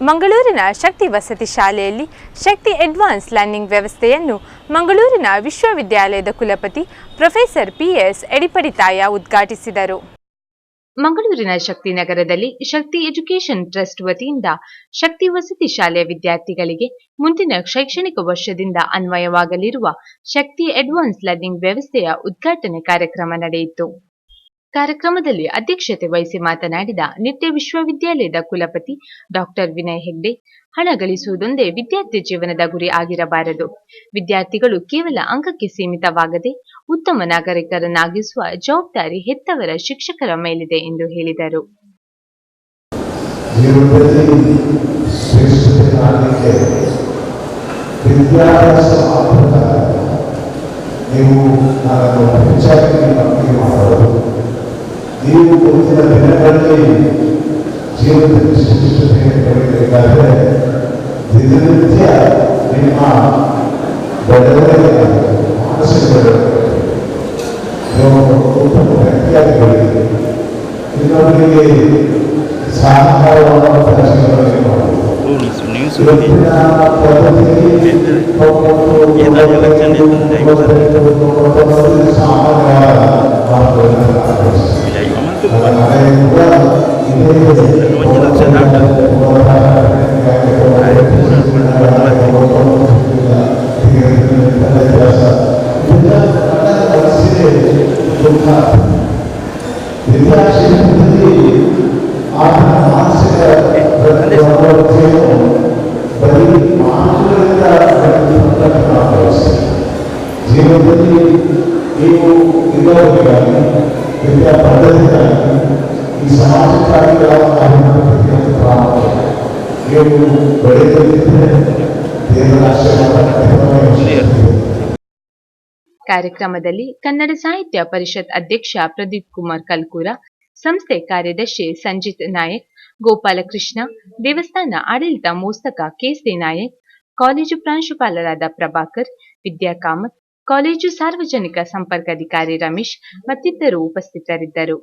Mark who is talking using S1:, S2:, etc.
S1: ಮಂಗಳೂರಿನ ಶಕ್ತಿ ವಸತಿ ಶಾಲೆಯಲ್ಲಿ ಶಕ್ತಿ ಅಡ್ವಾನ್ಸ್ ಲರ್ನಿಂಗ್ ವ್ಯವಸ್ಥೆಯನ್ನು ಮಂಗಳೂರಿನ ವಿಶ್ವವಿದ್ಯಾಲಯದ ಕುಲಪತಿ ಪ್ರೊಫೆಸರ್ PS ಎಡಪಡಿತಾಯ ಉದ್ಘಾಟಿಸಿದರು. ಮಂಗಳೂರಿನ ಶಕ್ತಿ ನಗರದಲ್ಲಿ ಶಕ್ತಿ ಎಜುಕೇಷನ್ ಟ್ರಸ್ಟ್ ವತಿಯಿಂದ ಶಕ್ತಿ ವಸತಿ ಶಾಲೆಯ ವಿದ್ಯಾರ್ಥಿಗಳಿಗೆ ಮುಂದಿನ ಶೈಕ್ಷಣಿಕ ವರ್ಷದಿಂದ ಅನ್ವಯವಾಗಲಿರುವ ಶಕ್ತಿ ಅಡ್ವಾನ್ಸ್ ಲರ್ನಿಂಗ್ ವ್ಯವಸ್ಥೆಯ ಉದ್ಘಾಟನೆ ಕಾರ್ಯಕ್ರಮ ನಡೆಯಿತು. ಕಾರ್ಯಕ್ರಮದಲ್ಲಿ ಅಧ್ಯಕ್ಷತೆ ವಹಿಸಿ ಮಾತನಾಡಿದ ನಿತ್ಯ ವಿಶ್ವವಿದ್ಯಾಲಯದ ಕುಲಪತಿ ಡಾಕ್ಟರ್ ವಿನಯ್ ಹೆಗ್ಡೆ, ಹಣ ಗಳಿಸುವುದೊಂದೇ ವಿದ್ಯಾರ್ಥಿ ಜೀವನದ ಗುರಿ ಆಗಿರಬಾರದು. ವಿದ್ಯಾರ್ಥಿಗಳು ಕೇವಲ ಅಂಕಕ್ಕೆ ಸೀಮಿತವಾಗದೆ ಉತ್ತಮ ನಾಗರಿಕರನ್ನಾಗಿಸುವ ಜವಾಬ್ದಾರಿ ಹೆತ್ತವರ ಶಿಕ್ಷಕರ ಮೇಲಿದೆ ಎಂದು ಹೇಳಿದರು.
S2: ನೀವು ಮುಂದಿನ ದಿನಗಳಲ್ಲಿ ಜೀವನದಲ್ಲಿ ಶ್ರೇಷ್ಠತೆಯನ್ನು ಪಡೆಯಬೇಕಾದರೆ ದಿನನಿತ್ಯ ನಿಮ್ಮ ಬೆಳವಣಿಗೆಯ ಮಾನಸಿಕ ಬೆಳವಣಿಗೆ ಉತ್ತಮ ವ್ಯಕ್ತಿಯಾಗಿಗಳಿಗೆ ಇನ್ನೊಬ್ಬರಿಗೆ ಸಹಕಾರವನ್ನು ಪರಿಶೀಲನೆ ಮಾಡುವುದು. ಇವತ್ತಿನ ಪದ್ಧತಿಯಲ್ಲಿ ಸಾಮಾನ್ಯವಾದ ಜೀವನದಲ್ಲಿ ನೀವು ಇನ್ನೊಬ್ಬರಿಗಾಗಿ ವಿದ್ಯಾ ಪದ್ಧತಿಗಾಗಿ ಈ ಸಮಾಜಕ್ಕಾಗಿ ನೀವು ಬೆಳೆಯುತ್ತಿದ್ದರೆ ದೇವರ ಆಶೀರ್ವಾದ.
S1: ಕಾರ್ಯಕ್ರಮದಲ್ಲಿ ಕನ್ನಡ ಸಾಹಿತ್ಯ ಪರಿಷತ್ ಅಧ್ಯಕ್ಷ ಪ್ರದೀಪ್ ಕುಮಾರ್ ಕಲ್ಕೂರ, ಸಂಸ್ಥೆ ಕಾರ್ಯದರ್ಶಿ ಸಂಜಿತ್ ನಾಯಕ್, ಗೋಪಾಲಕೃಷ್ಣ, ದೇವಸ್ಥಾನ ಆಡಳಿತ ಮೋಸ್ತಕ KC ನಾಯಕ್, ಕಾಲೇಜು ಪ್ರಾಂಶುಪಾಲರಾದ ಪ್ರಭಾಕರ್, ವಿದ್ಯಾ ಕಾಮತ್, ಕಾಲೇಜು ಸಾರ್ವಜನಿಕ ಸಂಪರ್ಕಾಧಿಕಾರಿ ರಮೇಶ್ ಮತ್ತಿತರರು ಉಪಸ್ಥಿತರಿದ್ದರು.